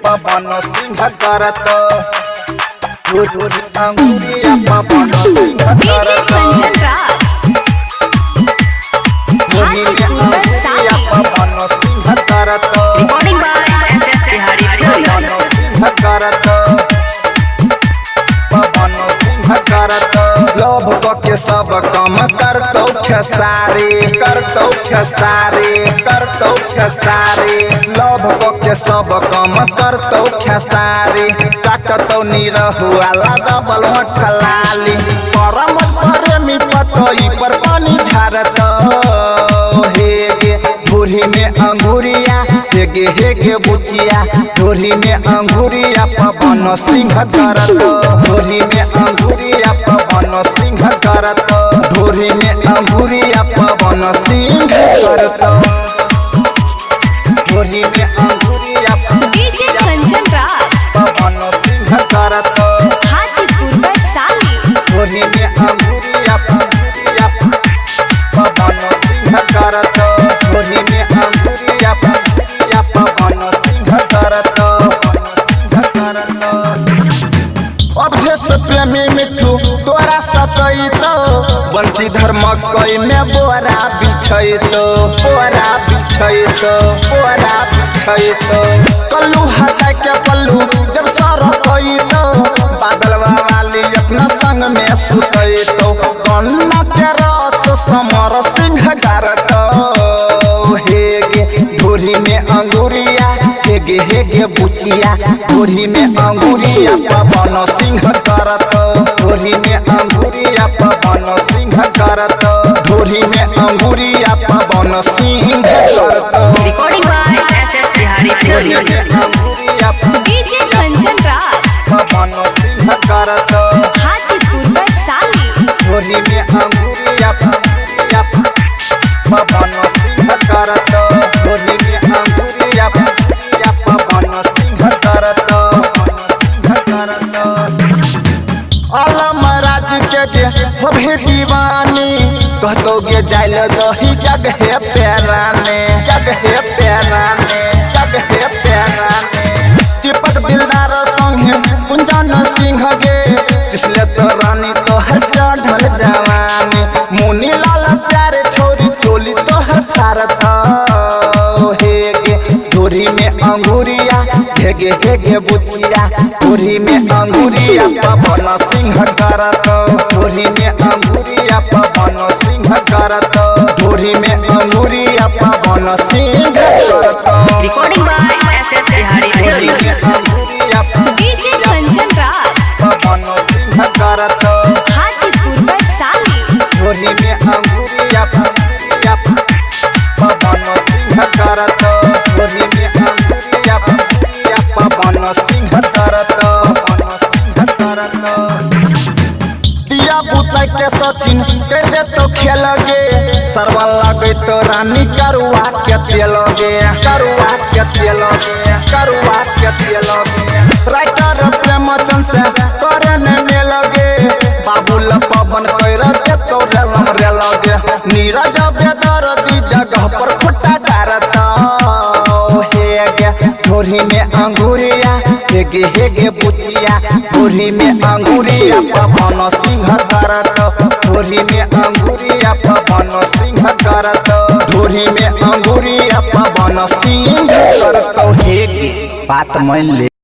पवन सिंह करत अंगुरिया पवन सिंह करत पवन सिंह करत recording by SS Bihari Pawan Singh करत पवन सिंह करत लोभ के सब काम करतौ खेसारी लोभ के सब काम करतौ खेसारी काटतौ निरहुआ लगबल ठलाली परम प्रेमी पतई पर पानी झारतौ हेगे धोरी में अंगुरिया हेगे बुचिया धोरी में अंगुरिया पवन सिंह करत धोरी में अंगुरिया पवन सिंह करत धोरी में अंगुरिया पवन सिंह करत धोरी में अंगुरिया डीजे कंचन राज पवन सिंह करत हाजीपुर वैशाली धोरी में अंगुरिया पवन सिंह करत धोरी में अंगुरिया पवन सिंह करत अवधेश प्रेमी मिठू तोरा सतैतो बंशीधर मकई में बोरा बिछैतो कल्लू हटा के पल्लू जब सरकैतो बादल वाली अपना संग में सुतैतो कन्ना के रस समर सिंह करतो हेगे धोरी में अंगुरिया हेगे बुचिया धोरी में अंगुरिया पवन सिंह करत धोरी में अंगुरिया पवन सिंह करत धोरी में अंगुरिया पवन सिंह करत रिकॉर्डिंग बाय एसएस बिहारी धोरी में अंगुरिया डीजे कंचन राज पवन सिंह करत हाजीपुर वैशाली धोरी में अंगुरिया पवन सिंह करत धोरी में अंगुरिया पवन सिंह करत आलम राज के हो भी दीवानी कहतोगे जाइल दही जगह पेराने दीपक दिलदार संगे कुंजन सिंह गे इसलिए तो रानी तो हर चढ़ल जवानी मुनी लाल प्यारे छोरी चोली तो हर भारत हेगे धोरी में अंगुरिया हेगे बुचिया धोरी में अंगुरिया पवन सिंह करत धोरी में अंगुरिया पवन सिंह करत धोरी में अंगुरिया पवन सिंह करत रिकॉर्डिंग बाय एसएस बिहारी धोरी में अंगुरिया डीजे कंचन राज पवन सिंह करत हाजीपुर वैशाली धोरी में अंगुरिया पवन सिंह करत धोरी में अंगुरिया पवन सिंह करत दिया बुता के सचिन कर दे तो खेल गे सरवा लगे तो रानी करुआ के तेल गे राइटर प्रेमचंद से करे ने लगे बाबूल पवन कर दे तो रे लगे नीरज बेदर दी जगह पर खुट्टा डारत हेगे धोरी में अंगुरिया हेगे बुचिया धोरी में अंगुरिया पवन सिंह करत धोरी में अंगुरिया पवन सिंह करत धोरी में अंगुरिया पवन सिंह करत हेगे बात मान ले।